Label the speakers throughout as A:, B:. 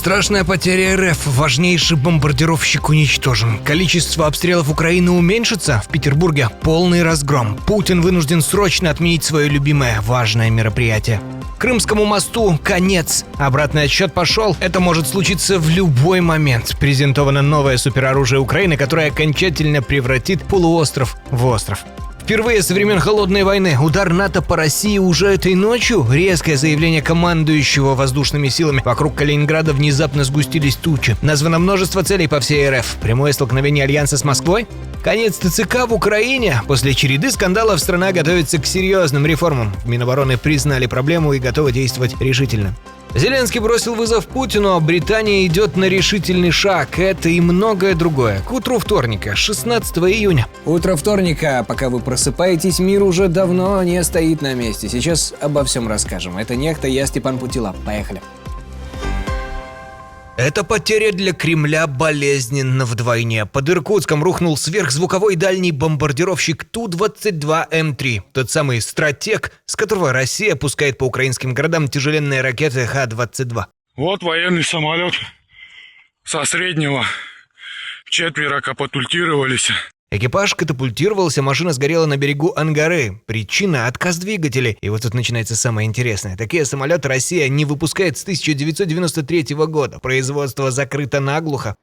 A: Страшная потеря РФ. Важнейший бомбардировщик уничтожен. Количество обстрелов Украины уменьшится. В Петербурге полный разгром. Путин вынужден срочно отменить свое любимое важное мероприятие. Крымскому мосту конец. Обратный отсчет пошел. Это может случиться в любой момент. Презентовано новое супероружие Украины, которое окончательно превратит полуостров в остров. Впервые со времен Холодной войны удар НАТО по России уже этой ночью. Резкое заявление командующего воздушными силами. Вокруг Калининграда внезапно сгустились тучи. Названо множество целей по всей РФ. Прямое столкновение Альянса с Москвой? Конец ТЦК в Украине? После череды скандалов страна готовится к серьезным реформам. В Минобороны признали проблему и готовы действовать решительно. Зеленский бросил вызов Путину, а Британия идет на решительный шаг. Это и многое другое. К утру вторника, 16 июня.
B: Утро вторника. Пока вы просыпаетесь, мир уже давно не стоит на месте. Сейчас обо всем расскажем. Это «Нехта», я Степан Путила. Поехали.
A: Эта потеря для Кремля болезненна вдвойне. Под Иркутском рухнул сверхзвуковой дальний бомбардировщик Ту-22М3. Тот самый стратег, с которого Россия пускает по украинским городам тяжеленные ракеты Х-22.
C: Вот военный самолет со среднего. 4 катапультировались.
A: Экипаж катапультировался, машина сгорела на берегу Ангары. Причина – отказ двигателей. И вот тут начинается самое интересное. Такие самолеты Россия не выпускает с 1993 года. Производство закрыто наглухо.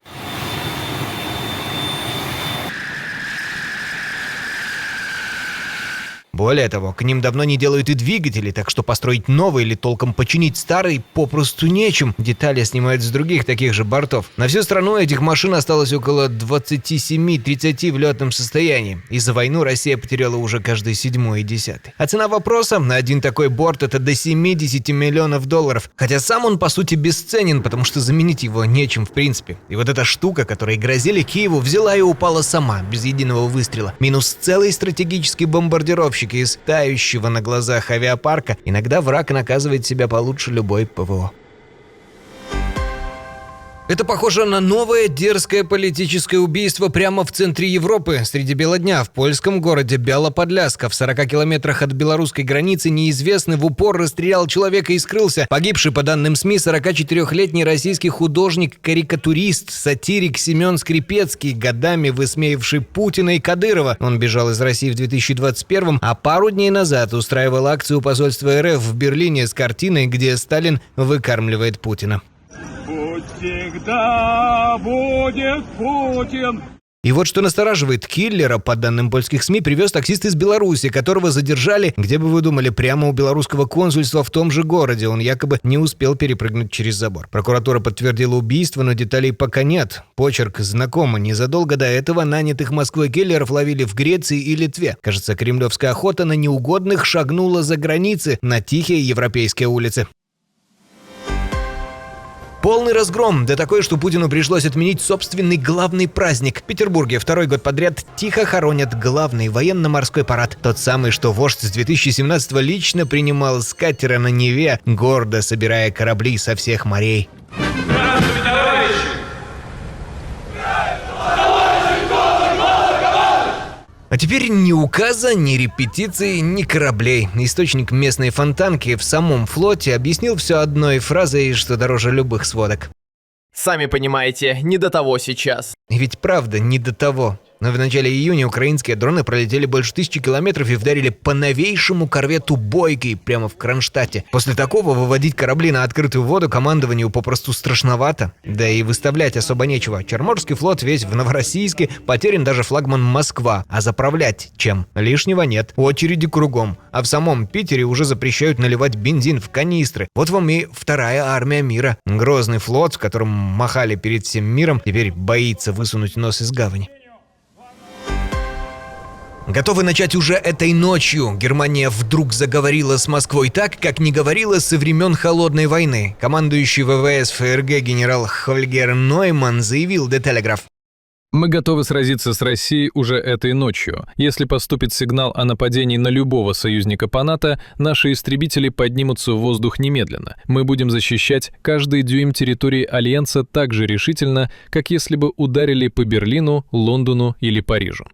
A: Более того, к ним давно не делают и двигатели, так что построить новый или толком починить старый попросту нечем. Детали снимают с других таких же бортов. На всю страну этих машин осталось около 27-30 в летном состоянии. И за войну Россия потеряла уже каждый 7-й и 10-й. А цена вопроса на один такой борт – это до 70 миллионов долларов. Хотя сам он, по сути, бесценен, потому что заменить его нечем в принципе. И вот эта штука, которой грозили Киеву, взяла и упала сама, без единого выстрела. Минус целый стратегический бомбардировщик из тающего на глазах авиапарка. Иногда враг наказывает себя получше любой ПВО. Это похоже на новое дерзкое политическое убийство прямо в центре Европы, среди бела дня, в польском городе Белоподляска. В 40 километрах от белорусской границы неизвестный в упор расстрелял человека и скрылся. Погибший, по данным СМИ, 44-летний российский художник-карикатурист, сатирик Семен Скрипецкий, годами высмеивший Путина и Кадырова. Он бежал из России в 2021-м, а пару дней назад устраивал акцию посольства РФ в Берлине с картиной, где Сталин выкармливает Путина.
D: Пусть всегда будет Путин.
A: И вот что настораживает: киллера, по данным польских СМИ, привез таксист из Беларуси, которого задержали, где бы вы думали, прямо у белорусского консульства в том же городе. Он якобы не успел перепрыгнуть через забор. Прокуратура подтвердила убийство, но деталей пока нет. Почерк знакомый. Незадолго до этого нанятых Москвой киллеров ловили в Греции и Литве. Кажется, кремлевская охота на неугодных шагнула за границы, на тихие европейские улицы. Полный разгром, да такой, что Путину пришлось отменить собственный главный праздник. В Петербурге второй год подряд тихо хоронят главный военно-морской парад. Тот самый, что вождь с 2017-го лично принимал с катера на Неве, гордо собирая корабли со всех морей. А теперь ни указа, ни репетиций, ни кораблей. Источник местной фонтанки в самом флоте объяснил все одной фразой, что дороже любых сводок.
E: Сами понимаете, не до того сейчас.
A: И ведь правда, не до того. Но в начале июня украинские дроны пролетели больше 1000 километров и вдарили по новейшему корвету «Бойкой» прямо в Кронштадте. После такого выводить корабли на открытую воду командованию попросту страшновато. Да и выставлять особо нечего. Черноморский флот весь в Новороссийске, потерян даже флагман «Москва». А заправлять чем? Лишнего нет. Очереди кругом. А в самом Питере уже запрещают наливать бензин в канистры. Вот вам и вторая армия мира. Грозный флот, с которым махали перед всем миром, теперь боится высунуть нос из гавани. Готовы начать уже этой ночью. Германия вдруг заговорила с Москвой так, как не говорила со времен Холодной войны. Командующий ВВС ФРГ генерал Хольгер Нойман заявил The Telegraph:
F: «Мы готовы сразиться с Россией уже этой ночью. Если поступит сигнал о нападении на любого союзника по НАТО, наши истребители поднимутся в воздух немедленно. Мы будем защищать каждый дюйм территории Альянса так же решительно, как если бы ударили по Берлину, Лондону или Парижу».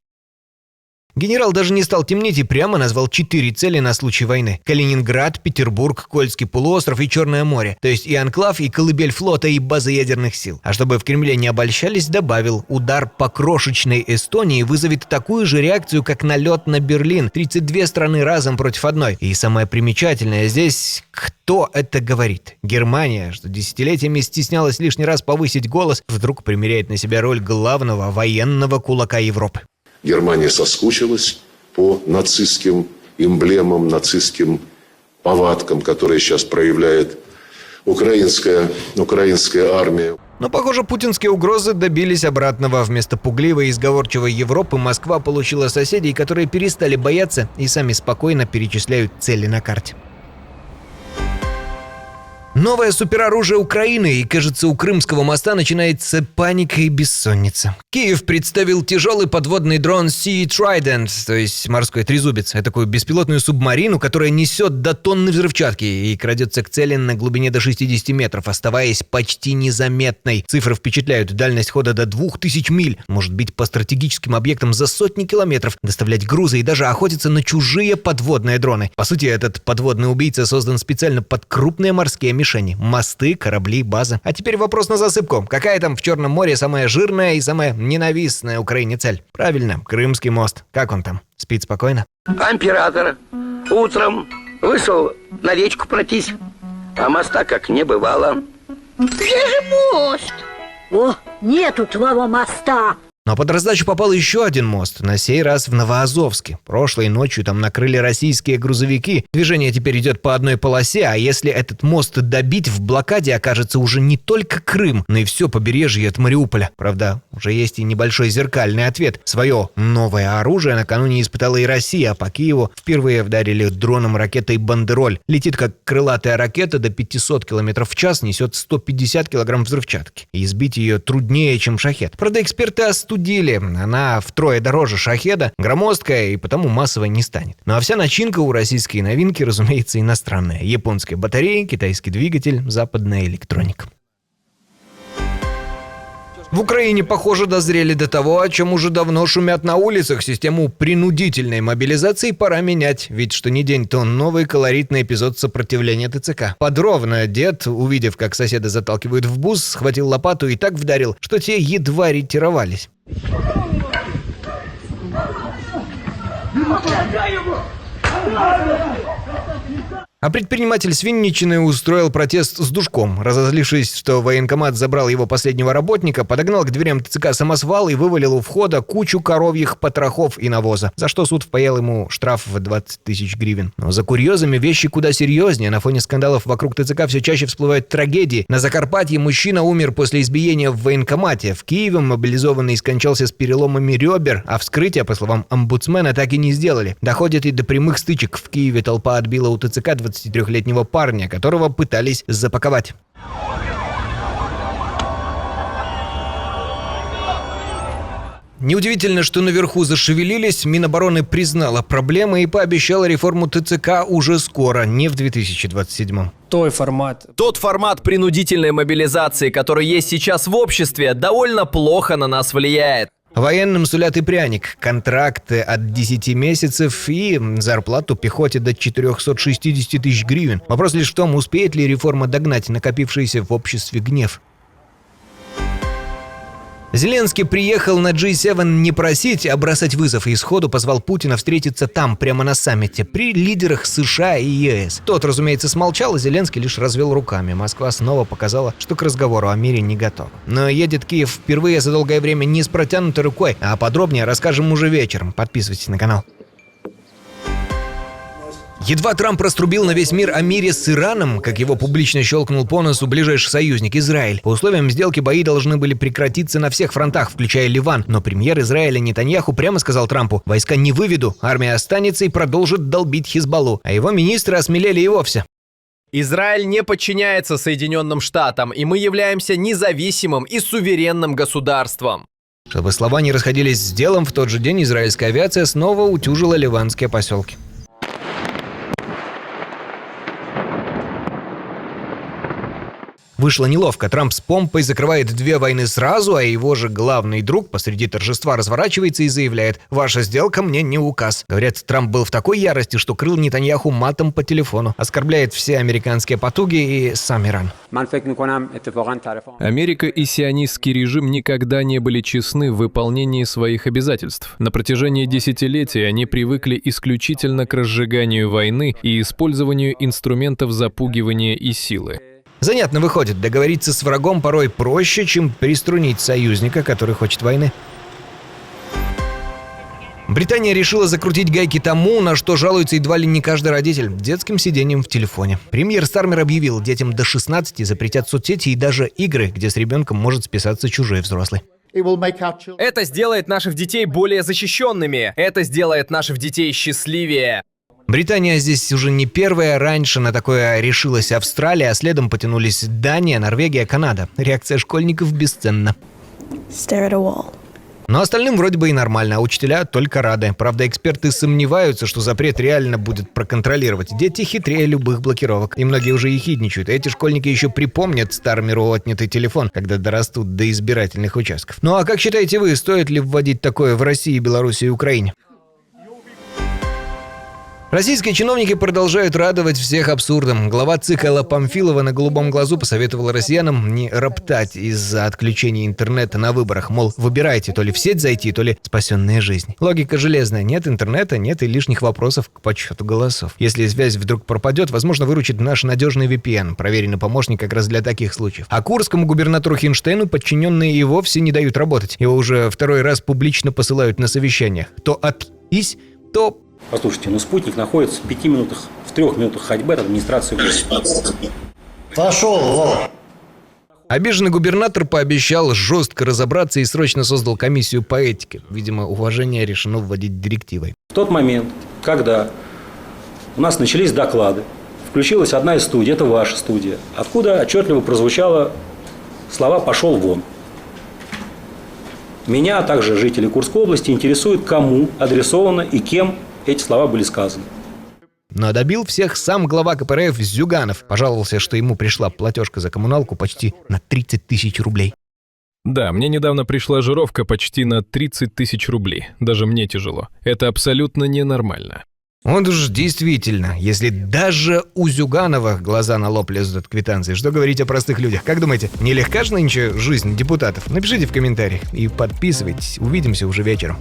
A: Генерал даже не стал темнить и прямо назвал 4 цели на случай войны. Калининград, Петербург, Кольский полуостров и Черное море. То есть и анклав, и колыбель флота, и база ядерных сил. А чтобы в Кремле не обольщались, добавил: удар по крошечной Эстонии вызовет такую же реакцию, как налет на Берлин. 32 страны разом против одной. И самое примечательное здесь, кто это говорит? Германия, что десятилетиями стеснялась лишний раз повысить голос, вдруг примеряет на себя роль главного военного кулака Европы.
G: Германия соскучилась по нацистским эмблемам, нацистским повадкам, которые сейчас проявляет украинская армия.
A: Но, похоже, путинские угрозы добились обратного. Вместо пугливой и сговорчивой Европы Москва получила соседей, которые перестали бояться и сами спокойно перечисляют цели на карте. Новое супероружие Украины, и, кажется, у Крымского моста начинается паника и бессонница. Киев представил тяжелый подводный дрон Sea Trident, то есть морской трезубец, такую беспилотную субмарину, которая несет до тонны взрывчатки и крадется к цели на глубине до 60 метров, оставаясь почти незаметной. Цифры впечатляют: дальность хода до 2000 миль, может бить по стратегическим объектам за сотни километров, доставлять грузы и даже охотиться на чужие подводные дроны. По сути, этот подводный убийца создан специально под крупные морские мишени. Мосты, корабли, база. А теперь вопрос на засыпку. Какая там в Черном море самая жирная и самая ненавистная Украине цель? Правильно, Крымский мост. Как он там? Спит спокойно?
H: Император утром вышел на речку пройтись, а моста как не бывало.
I: Где же мост? О, нету твоего моста.
A: Но под раздачу попал еще один мост, на сей раз в Новоазовске. Прошлой ночью там накрыли российские грузовики. Движение теперь идет по одной полосе, а если этот мост добить, в блокаде окажется уже не только Крым, но и все побережье от Мариуполя. Правда, уже есть и небольшой зеркальный ответ. Свое новое оружие накануне испытала и Россия, а по Киеву впервые вдарили дроном ракетой «Бандероль». Летит как крылатая ракета, до 500 км в час, несет 150 кг взрывчатки. И сбить ее труднее, чем «Шахед». Правда, эксперты остудили. Она втрое дороже «Шахеда», громоздкая и потому массовой не станет. Ну а вся начинка у российской новинки, разумеется, иностранная. Японская батарея, китайский двигатель, западная электроника. В Украине, похоже, дозрели до того, о чем уже давно шумят на улицах. Систему принудительной мобилизации пора менять. Ведь что ни день, то новый колоритный эпизод сопротивления ТЦК. Подробно дед, увидев, как соседа заталкивают в бус, схватил лопату и так вдарил, что те едва ретировались. А предприниматель с Винничины устроил протест с душком. Разозлившись, что военкомат забрал его последнего работника, подогнал к дверям ТЦК самосвал и вывалил у входа кучу коровьих потрохов и навоза, за что суд впаял ему штраф в 20 тысяч гривен. Но за курьезами вещи куда серьезнее. На фоне скандалов вокруг ТЦК все чаще всплывают трагедии. На Закарпатье мужчина умер после избиения в военкомате. В Киеве мобилизованный скончался с переломами ребер, а вскрытие, по словам омбудсмена, так и не сделали. Доходит и до прямых стычек. В Киеве толпа отбила у ТЦК 23-летнего парня, которого пытались запаковать. Неудивительно, что наверху зашевелились. Минобороны признала проблемы и пообещала реформу ТЦК уже скоро, не в 2027.
E: Тот формат принудительной мобилизации, который есть сейчас в обществе, довольно плохо на нас влияет.
A: Военным сулят и пряник, контракты от 10 месяцев и зарплату пехоте до 460 тысяч гривен. Вопрос лишь в том, успеет ли реформа догнать накопившийся в обществе гнев. Зеленский приехал на G7 не просить, а бросать вызов, и сходу позвал Путина встретиться там, прямо на саммите, при лидерах США и ЕС. Тот, разумеется, смолчал, и Зеленский лишь развел руками. Москва снова показала, что к разговору о мире не готова. Но едет Киев впервые за долгое время не с протянутой рукой, а подробнее расскажем уже вечером. Подписывайтесь на канал. Едва Трамп раструбил на весь мир о мире с Ираном, как его публично щелкнул по носу ближайший союзник Израиль. По условиям сделки бои должны были прекратиться на всех фронтах, включая Ливан. Но премьер Израиля Нетаньяху прямо сказал Трампу: «Войска не выведу, армия останется и продолжит долбить Хизбаллу». А его министры осмелели и вовсе.
E: Израиль не подчиняется Соединенным Штатам, и мы являемся независимым и суверенным государством.
A: Чтобы слова не расходились с делом, в тот же день израильская авиация снова утюжила ливанские поселки. Вышло неловко. Трамп с помпой закрывает 2 войны сразу, а его же главный друг посреди торжества разворачивается и заявляет: «Ваша сделка мне не указ». Говорят, Трамп был в такой ярости, что крыл Нетаньяху матом по телефону. Оскорбляет все американские потуги и сам Иран.
F: Америка и сионистский режим никогда не были честны в выполнении своих обязательств. На протяжении десятилетий они привыкли исключительно к разжиганию войны и использованию инструментов запугивания и силы.
A: Занятно выходит, договориться с врагом порой проще, чем приструнить союзника, который хочет войны. Британия решила закрутить гайки тому, на что жалуется едва ли не каждый родитель – детским сидением в телефоне. Премьер Стармер объявил, детям до 16 запретят соцсети и даже игры, где с ребенком может списаться чужой взрослый.
E: Это сделает наших детей более защищенными. Это сделает наших детей счастливее.
A: Британия здесь уже не первая, раньше на такое решилась Австралия, а следом потянулись Дания, Норвегия, Канада. Реакция школьников бесценна. Но остальным вроде бы и нормально, а учителя только рады. Правда, эксперты сомневаются, что запрет реально будет проконтролировать. Дети хитрее любых блокировок, и многие уже ехидничают. Эти школьники еще припомнят Стармеру отнятый телефон, когда дорастут до избирательных участков. Ну а как считаете вы, стоит ли вводить такое в России, Беларуси и Украине? Российские чиновники продолжают радовать всех абсурдом. Глава ЦИК Элла Памфилова на голубом глазу посоветовала россиянам не роптать из-за отключения интернета на выборах. Мол, выбирайте, то ли в сеть зайти, то ли спасенная жизнь. Логика железная. Нет интернета, нет и лишних вопросов к подсчету голосов. Если связь вдруг пропадет, возможно, выручит наш надежный VPN, проверенный помощник как раз для таких случаев. А курскому губернатору Хинштейну подчиненные и вовсе не дают работать. Его уже второй раз публично посылают на совещаниях. То отпись, то...
J: Послушайте, спутник находится в 3 минутах ходьбы от администрации.
K: Пошел, Вова.
A: Обиженный губернатор пообещал жестко разобраться и срочно создал комиссию по этике. Видимо, уважение решено вводить директивой.
J: В тот момент, когда у нас начались доклады, включилась одна из студий, это ваша студия, откуда отчетливо прозвучало слова «пошел вон». Меня, а также жители Курской области, интересует, кому адресовано и кем эти слова были сказаны.
A: Но добил всех сам глава КПРФ Зюганов. Пожаловался, что ему пришла платежка за коммуналку почти на 30 тысяч рублей.
F: Да, мне недавно пришла жировка почти на 30 тысяч рублей. Даже мне тяжело. Это абсолютно ненормально.
A: Вот уж действительно, если даже у Зюганова глаза на лоб лезут от квитанции, что говорить о простых людях? Как думаете, нелегка же нынче жизнь депутатов? Напишите в комментариях и подписывайтесь. Увидимся уже вечером.